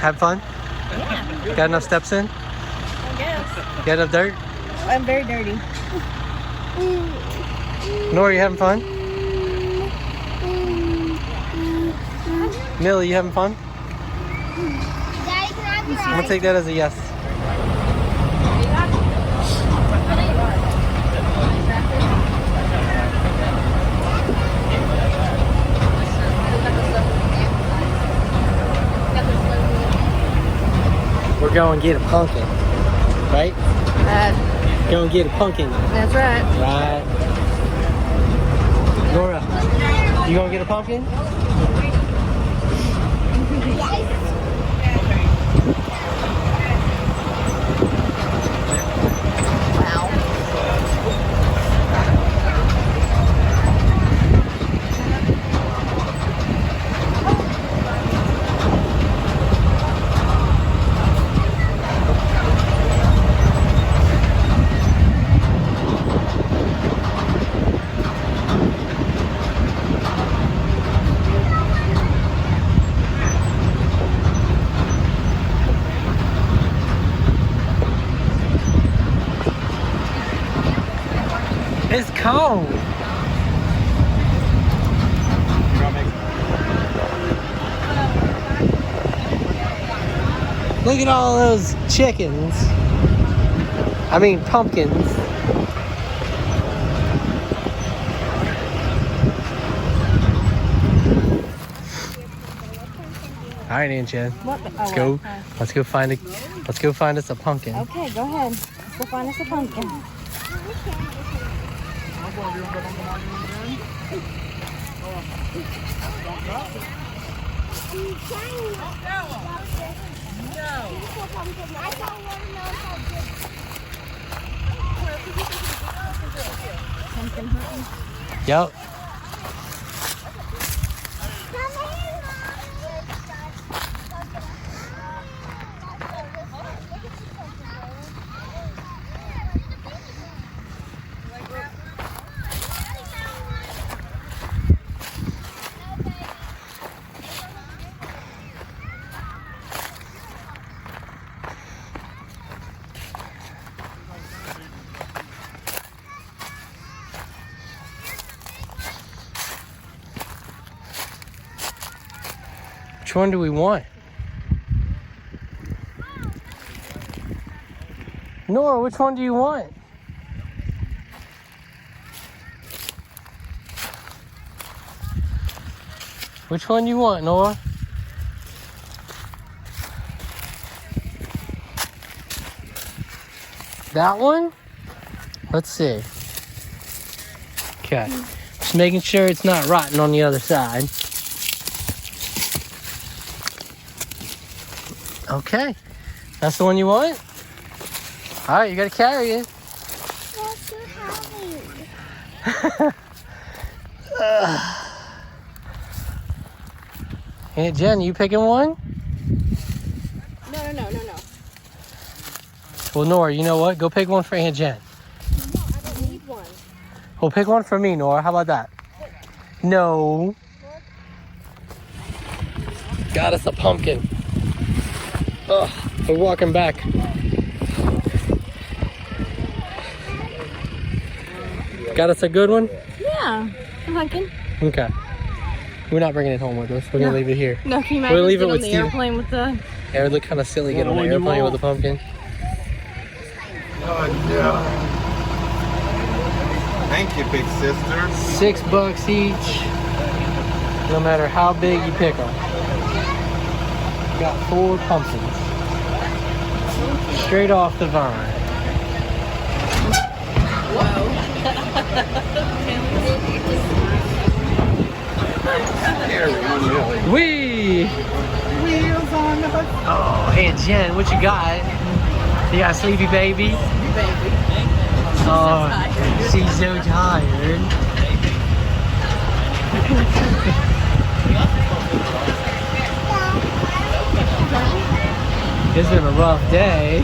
Have fun? Yeah. Got enough steps in? I guess. Got enough dirt? I'm very dirty. Nora, you having fun? Millie, you having fun? I'm gonna take that as a yes. We're going to get a pumpkin, right? Go and get a pumpkin. That's right. Right. Nora, you gonna get a pumpkin? It's cold. Look at all those chickens. I mean pumpkins. All right, Aunt Jen. Let's go. Let's go find a. Let's go find us a pumpkin. Okay, go ahead. Let's go find us a pumpkin. Yep. Which one do we want? Nora, which one do you want? Which one you want, Nora? That one? Let's see. Okay. Just making sure it's not rotten on the other side. Okay. That's the one you want? Alright, you gotta carry it. That's too heavy. Aunt Jen, you picking one? No. Well, Nora, you know what? Go pick one for Aunt Jen. No, I don't need one. Well, pick one for me, Nora. How about that? No. Got us a pumpkin. Ugh, we're walking back. Got us a good one? Yeah, a pumpkin. Okay. We're not bringing it home with us. We're gonna leave it here. No, can you imagine We'll leave it on with the Steve. airplane with the... Yeah, it would look kind of silly getting on an airplane with a pumpkin. Oh no. Thank you, big sister. $6 each. No matter how big you pick them. Got 4 pumpkins. Straight off the vine. Wee! Wheels on the bus. Oh, Aunt Jen, what you got? You got a sleepy baby? Baby. Oh, she's so tired. It's been a rough day.